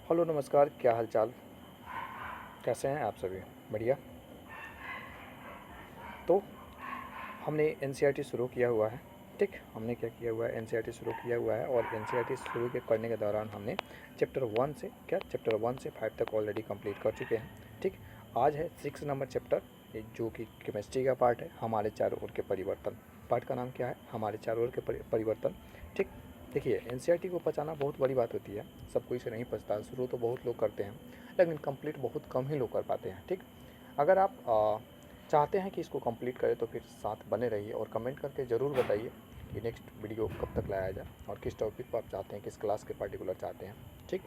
Hello नमस्कार, क्या हाल चाल, कैसे हैं आप सभी? बढ़िया। तो हमने एनसीईआरटी शुरू किया हुआ है। ठीक, हमने क्या किया हुआ है, एनसीईआरटी शुरू किया हुआ है और एनसीईआरटी शुरू करने के दौरान हमने चैप्टर 1 से 5 तक ऑलरेडी कंप्लीट कर चुके हैं। ठीक, आज है 6 नंबर चैप्टर, जो कि केमिस्ट्री का पार्ट है, हमारे चारों ओर के परिवर्तन। पार्ट का नाम क्या है? हमारे चारों ओर के परिवर्तन। ठीक, देखिए एनसीईआरटी को पचाना बहुत बड़ी बात होती है, सब कोई इसे नहीं पचता। शुरू तो बहुत लोग करते हैं लेकिन कंप्लीट बहुत कम ही लोग कर पाते हैं। ठीक, अगर आप चाहते हैं कि इसको कंप्लीट करें तो फिर साथ बने रहिए और कमेंट करके ज़रूर बताइए कि नेक्स्ट वीडियो कब तक लाया जाए और किस टॉपिक पर आप चाहते हैं, किस क्लास के पार्टिकुलर चाहते हैं। ठीक,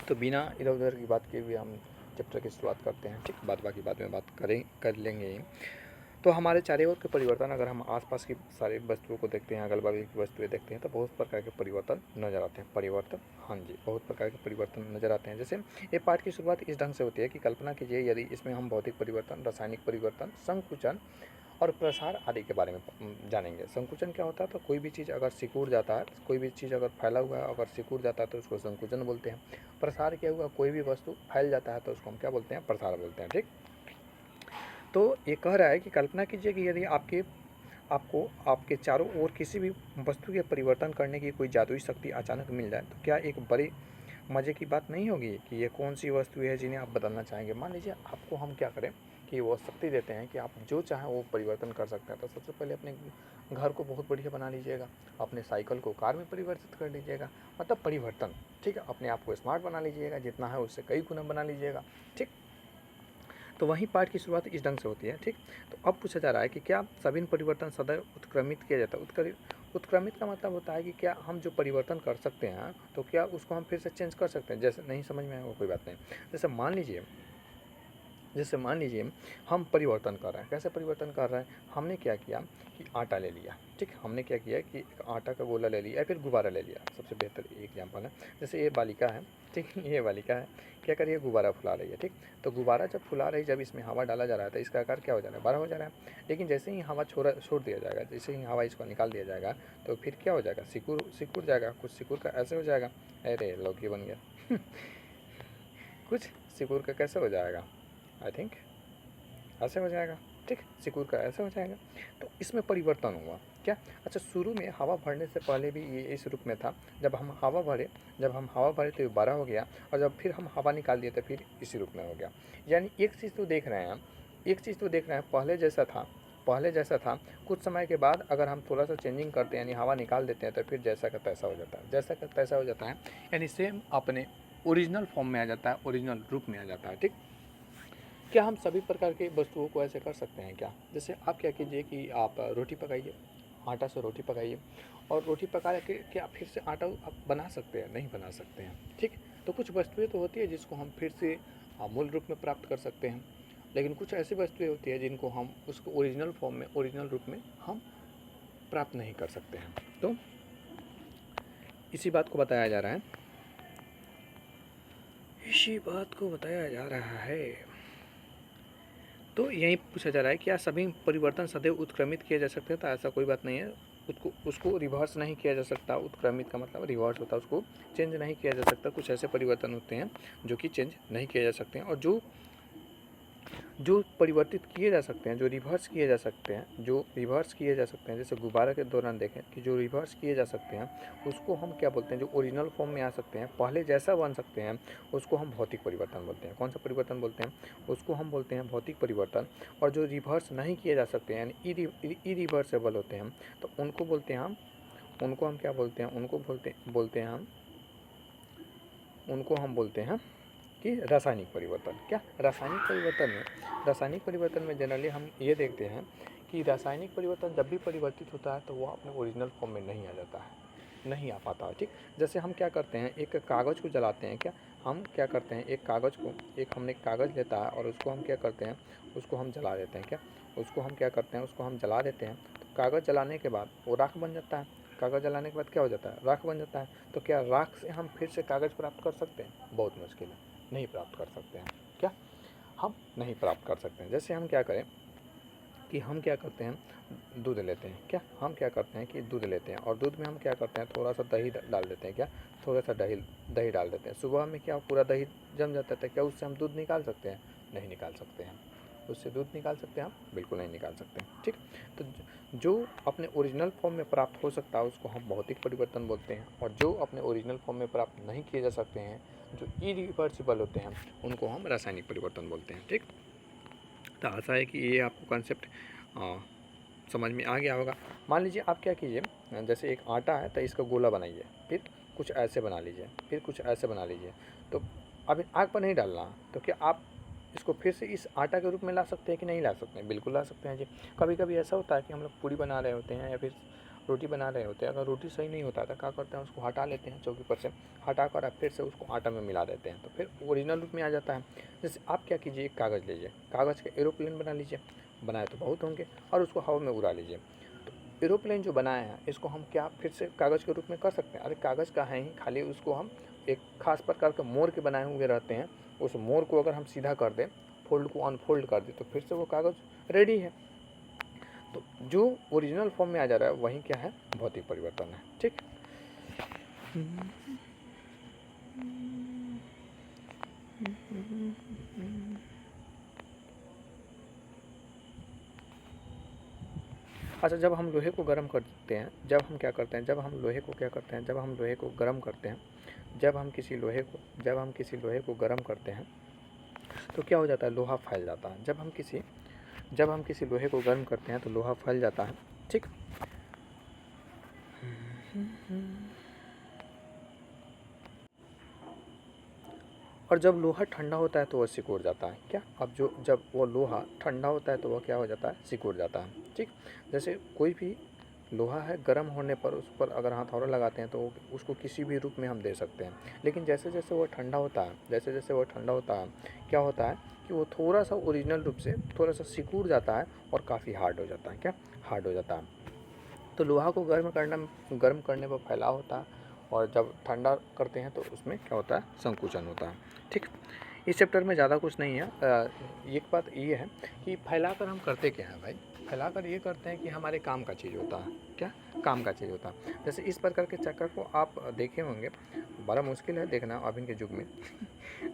तो बिना इधर उधर की बात किए हुए हम चैप्टर की शुरुआत करते हैं। ठीक, बाकी बाद में बात कर लेंगे ही। तो हमारे चारों ओर के परिवर्तन, अगर हम आसपास की सारी वस्तुओं को देखते हैं, अगल बगल की वस्तुएं देखते हैं, तो बहुत प्रकार के परिवर्तन नज़र आते हैं। परिवर्तन, हाँ जी, बहुत प्रकार के परिवर्तन नज़र आते हैं। जैसे ये पाठ की शुरुआत इस ढंग से होती है कि कल्पना कीजिए यदि इसमें हम भौतिक परिवर्तन, रासायनिक परिवर्तन, संकुचन और प्रसार आदि के बारे में जानेंगे। संकुचन क्या होता है? तो कोई भी चीज़ अगर सिकुड़ जाता है, कोई भी चीज़ अगर फैला हुआ है, अगर सिकुड़ जाता है तो उसको संकुचन बोलते हैं। प्रसार क्या हुआ? कोई भी वस्तु फैल जाता है तो उसको हम क्या बोलते हैं? प्रसार बोलते हैं। ठीक, तो ये कह रहा है कि कल्पना कीजिए कि यदि आपको आपके चारों ओर किसी भी वस्तु के परिवर्तन करने की कोई जादुई शक्ति अचानक मिल जाए, तो क्या एक बड़ी मज़े की बात नहीं होगी कि ये कौन सी वस्तु है जिन्हें आप बदलना चाहेंगे? मान लीजिए आपको हम क्या करें कि वो शक्ति देते हैं कि आप जो चाहें वो परिवर्तन कर सकते हैं। तो सबसे पहले अपने घर को बहुत बढ़िया बना लीजिएगा, अपने साइकिल को कार में परिवर्तित कर लीजिएगा, मतलब परिवर्तन। ठीक है, अपने आप को स्मार्ट बना लीजिएगा, जितना है उससे कई गुना बना लीजिएगा। ठीक, तो वहीं पाठ की शुरुआत इस ढंग से होती है। ठीक, तो अब पूछा जा रहा है कि क्या सभी परिवर्तन सदैव उत्क्रमित किया जाता है? उत्क्रमित का मतलब होता है कि क्या हम जो परिवर्तन कर सकते हैं तो क्या उसको हम फिर से चेंज कर सकते हैं? जैसे नहीं समझ में आएगा कोई बात नहीं। जैसे मान लीजिए हम परिवर्तन कर रहे हैं। कैसे परिवर्तन कर रहे हैं? हमने क्या किया कि आटा ले लिया। ठीक, हमने क्या किया कि एक आटा का गोला ले लिया या फिर गुब्बारा ले लिया। सबसे बेहतर एग्जाम्पल है, जैसे ये बालिका है। ठीक, ये बालिका है, क्या करिए, गुब्बारा फुला रही है। ठीक, तो गुब्बारा जब फुला रही, जब इसमें हवा डाला जा रहा है तो इसका आकार क्या हो जा रहा है? बड़ा हो जा रहा है। लेकिन जैसे ही हवा छोड़ दिया जाएगा, जैसे ही हवा इसको निकाल दिया जाएगा तो फिर क्या हो जाएगा? सिकुड़ जाएगा। कुछ सिकुड़ का ऐसे हो जाएगा, अरे लौकी बन गया कुछ सिकुड़ का कैसे हो जाएगा? आई थिंक ऐसे हो जाएगा। ठीक, सिकुड़ का ऐसे हो जाएगा। तो इसमें परिवर्तन हुआ क्या? अच्छा, शुरू में हवा भरने से पहले भी ये इस रूप में था। जब हम हवा भरे तो ये बड़ा हो गया और जब फिर हम हवा निकाल दिए तो फिर इसी रूप में हो गया। यानी एक चीज़ तो देख रहे हैं हम, पहले जैसा था। कुछ समय के बाद अगर हम थोड़ा सा चेंजिंग करते हैं, यानी हवा निकाल देते हैं, तो फिर जैसा का तैसा हो जाता है। जैसा का तैसा हो जाता है यानी सेम अपने ओरिजिनल फॉर्म में आ जाता है, ओरिजिनल रूप में आ जाता है। ठीक, क्या हम सभी प्रकार की वस्तुओं को ऐसे कर सकते हैं क्या? जैसे आप क्या कीजिए कि आप रोटी पकाइए, आटा से रोटी पकाइए और रोटी पका के क्या फिर से आटा आप बना सकते हैं? नहीं बना सकते हैं। ठीक, तो कुछ वस्तुएं तो होती है जिसको हम फिर से मूल रूप में प्राप्त कर सकते हैं, लेकिन कुछ ऐसी वस्तुएं होती है जिनको हम उसको ओरिजिनल फॉर्म में, ओरिजिनल रूप में हम प्राप्त नहीं कर सकते हैं। तो इसी बात को बताया जा रहा है। तो यही पूछा जा रहा है क्या सभी परिवर्तन सदैव उत्क्रमित किए जा सकते हैं? तो ऐसा कोई बात नहीं है। उसको रिवर्स नहीं किया जा सकता। उत्क्रमित का मतलब रिवर्स होता है, उसको चेंज नहीं किया जा सकता। कुछ ऐसे परिवर्तन होते हैं जो कि चेंज नहीं किए जा सकते हैं, और जो परिवर्तित किए जा सकते हैं, जो रिवर्स किए जा सकते हैं, जैसे गुब्बारा के दौरान देखें कि जो रिवर्स किए जा सकते हैं उसको हम क्या बोलते हैं? जो ओरिजिनल फॉर्म में आ सकते हैं, पहले जैसा बन सकते हैं, उसको हम भौतिक परिवर्तन बोलते हैं। कौन सा परिवर्तन बोलते हैं? उसको हम बोलते हैं भौतिक परिवर्तन। और जो रिवर्स नहीं किए जा सकते हैं, यानी इरिवर्सेबल होते हैं, तो उनको हम क्या बोलते हैं? उनको हम बोलते हैं कि रासायनिक परिवर्तन। क्या रासायनिक परिवर्तन में जनरली हम ये देखते हैं कि रासायनिक परिवर्तन जब भी परिवर्तित होता है तो वह अपने ओरिजिनल फॉर्म में नहीं आ जाता है, नहीं आ पाता है। ठीक, जैसे हम क्या करते हैं, एक कागज़ को जलाते हैं। हमने कागज़ लेता है और उसको हम क्या करते हैं? उसको हम जला देते हैं। उसको हम जला देते हैं। तो कागज़ जलाने के बाद वो राख बन जाता है। कागज़ जलाने के बाद क्या हो जाता है? राख बन जाता है। तो क्या राख से हम फिर से कागज़ प्राप्त कर सकते हैं? बहुत मुश्किल है, नहीं प्राप्त कर सकते हैं। क्या हम नहीं प्राप्त कर सकते हैं? जैसे हम क्या करें, कि हम क्या करते हैं, दूध लेते हैं। क्या हम क्या करते हैं कि दूध लेते हैं और दूध में हम क्या करते हैं, थोड़ा सा दही डाल देते हैं। क्या थोड़ा सा दही दही डाल देते हैं। सुबह में क्या पूरा दही जम जाता है, क्या उससे हम दूध निकाल सकते हैं? नहीं निकाल सकते हैं। उससे दूध निकाल सकते हैं हम? बिल्कुल नहीं निकाल सकते हैं। ठीक, तो जो अपने ओरिजिनल फॉर्म में प्राप्त हो सकता है उसको हम भौतिक परिवर्तन बोलते हैं, और जो अपने ओरिजिनल फॉर्म में प्राप्त नहीं किए जा सकते हैं, जो इरिवर्सिबल होते हैं, उनको हम रासायनिक परिवर्तन बोलते हैं। ठीक, तो आशा है कि ये आपको कॉन्सेप्ट समझ में आ गया होगा। मान लीजिए आप क्या कीजिए, जैसे एक आटा है तो इसका गोला बनाइए, फिर कुछ ऐसे बना लीजिए, फिर कुछ ऐसे बना लीजिए। तो अब आग पर नहीं डालना, तो क्या आप इसको फिर से इस आटा के रूप में ला सकते हैं कि नहीं ला सकते हैं? बिल्कुल ला सकते हैं जी। कभी कभी ऐसा होता है कि हम लोग पूड़ी बना रहे होते हैं या फिर रोटी बना रहे होते हैं, अगर रोटी सही नहीं होता तो क्या करते हैं, उसको हटा लेते हैं चौकी पर से, हटा कर आप फिर से उसको आटा में मिला देते हैं, तो फिर ओरिजिनल रूप में आ जाता है। जैसे आप क्या कीजिए, एक कागज़ लीजिए, कागज़ के एरोप्लेन बना लीजिए, बनाए तो बहुत होंगे, और उसको हवा में उड़ा लीजिए। तो एरोप्लेन जो बनाए हैं इसको हम क्या फिर से कागज़ के रूप में कर सकते हैं? अरे कागज़ का है ही, खाली उसको हम एक खास प्रकार के मोर के बनाए हुए रहते हैं, उस मोर को अगर हम सीधा कर दें, फोल्ड को अनफोल्ड कर दें, तो फिर से वो कागज़ रेडी है। तो जो ओरिजिनल फॉर्म में आ जा रहा है वही क्या है, भौतिक परिवर्तन है। ठीक, अच्छा, जब हम लोहे को गर्म करते हैं, जब हम क्या करते हैं, जब हम लोहे को क्या करते हैं, जब हम लोहे को गर्म करते हैं, जब हम किसी लोहे को गर्म करते हैं तो क्या हो जाता है, लोहा फैल जाता है। जब हम किसी लोहे को गर्म करते हैं तो लोहा फैल जाता है। ठीक, और जब लोहा ठंडा होता है तो वह सिकुड़ जाता है। क्या, अब जो जब वो लोहा ठंडा होता है तो वह क्या हो जाता है, सिकुड़ जाता है। ठीक, जैसे कोई भी लोहा है, गर्म होने पर उस पर अगर हथौड़ा लगाते हैं तो उसको किसी भी रूप में हम दे सकते हैं, लेकिन जैसे जैसे वो ठंडा होता है, जैसे जैसे वो ठंडा होता है, क्या होता है कि वो थोड़ा सा ओरिजिनल रूप से थोड़ा सा सिकुड़ जाता है और काफ़ी हार्ड हो जाता है। क्या, हार्ड हो जाता है। तो लोहा को गर्म करने पर फैलाव होता है, और जब ठंडा करते हैं तो उसमें क्या होता है, संकुचन होता है। ठीक, इस चैप्टर में ज़्यादा कुछ नहीं है। एक बात ये है कि फैलाकर हम करते क्या हैं भाई, फैलाकर ये करते हैं कि हमारे काम का चीज़ होता है। क्या, काम का चीज़ होता है। जैसे इस प्रकार के चक्कर को आप देखे होंगे, बड़ा मुश्किल है देखना अभी के युग में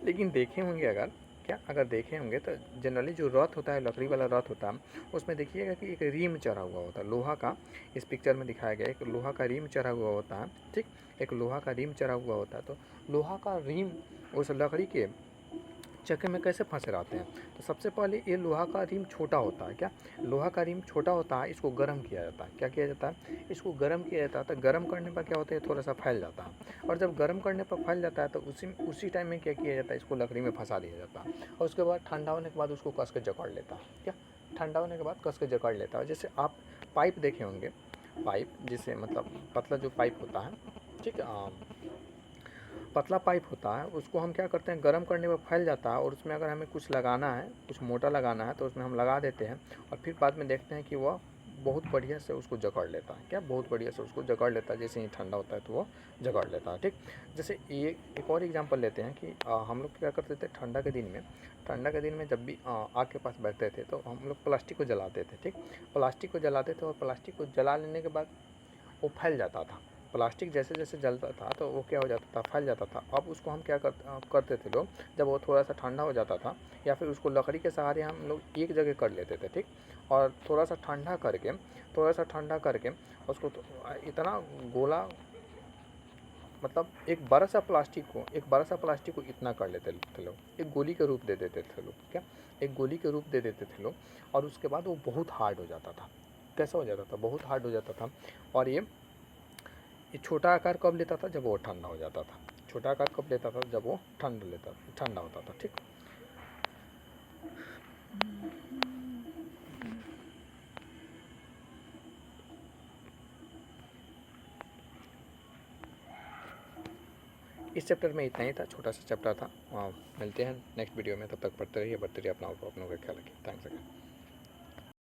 लेकिन देखे होंगे अगर, क्या अगर देखे होंगे तो जनरली जो रथ होता है, लकड़ी वाला रथ होता है, उसमें देखिएगा कि एक रिम चढ़ा हुआ होता है लोहा का। इस पिक्चर में दिखाया गया एक लोहा का रिम चढ़ा हुआ होता है। ठीक, एक लोहा का रिम चढ़ा हुआ होता है। तो लोहा का रिम उस लकड़ी के चक्के में कैसे फंसे रहते हैं? तो सबसे पहले ये लोहा का रिम छोटा होता है। क्या, लोहा का रिम छोटा होता है, इसको गर्म किया जाता है। क्या किया जाता है, इसको गर्म किया जाता है। तो गर्म करने पर क्या होता है, थोड़ा सा फैल जाता है, और जब गर्म करने पर फैल जाता है तो उसी टाइम में क्या किया जाता है, इसको लकड़ी में फंसा दिया जाता है, और उसके बाद ठंडा होने के बाद उसको कस के जकड़ लेता है। क्या, ठंडा होने के बाद कस के जकड़ लेता है। जैसे आप पाइप देखे होंगे, पाइप जिसे मतलब पतला जो पाइप होता है, ठीक, पतला पाइप होता है, उसको हम क्या करते हैं, गर्म करने पर फैल जाता है, और उसमें अगर हमें कुछ लगाना है, कुछ मोटा लगाना है, तो उसमें हम लगा देते हैं, और फिर बाद में देखते हैं कि वह बहुत बढ़िया से उसको जकड़ लेता है। क्या, बहुत बढ़िया से उसको जकड़ लेता है, जैसे ही ठंडा होता है तो वो जकड़ लेता है। ठीक, जैसे ये एक और एग्जांपल लेते हैं कि हम लोग क्या करते थे ठंडा के दिन में जब भी आग के पास बैठते थे तो हम लोग प्लास्टिक को जलाते थे। ठीक, प्लास्टिक को जलाते थे, और प्लास्टिक को जला लेने के बाद वो फैल जाता था। प्लास्टिक जैसे जैसे जलता था तो वो क्या हो जाता था, फैल जाता था। अब उसको हम क्या करते थे लोग, जब वो थोड़ा सा ठंडा हो जाता था, या फिर उसको लकड़ी के सहारे हम लोग एक जगह कर लेते थे। ठीक, और थोड़ा सा ठंडा करके उसको इतना गोला, मतलब एक बड़ा सा प्लास्टिक को इतना कर लेते थे लोग, एक गोली के रूप दे देते थे लोग। क्या, एक गोली के रूप दे देते थे लोग, और उसके बाद वो बहुत हार्ड हो जाता था। कैसा हो जाता था, बहुत हार्ड हो जाता था। और ये छोटा आकार कब लेता था, जब वो ठंडा हो जाता था। छोटा आकार कब लेता था, जब वो ठंडा होता था। ठीक, इस चैप्टर में इतना ही था, छोटा सा चैप्टर था। मिलते हैं नेक्स्ट वीडियो में, तब तक पढ़ते रहिए, बढ़ते रहिए, अपनों का ख्याल रखिए। Thanks again.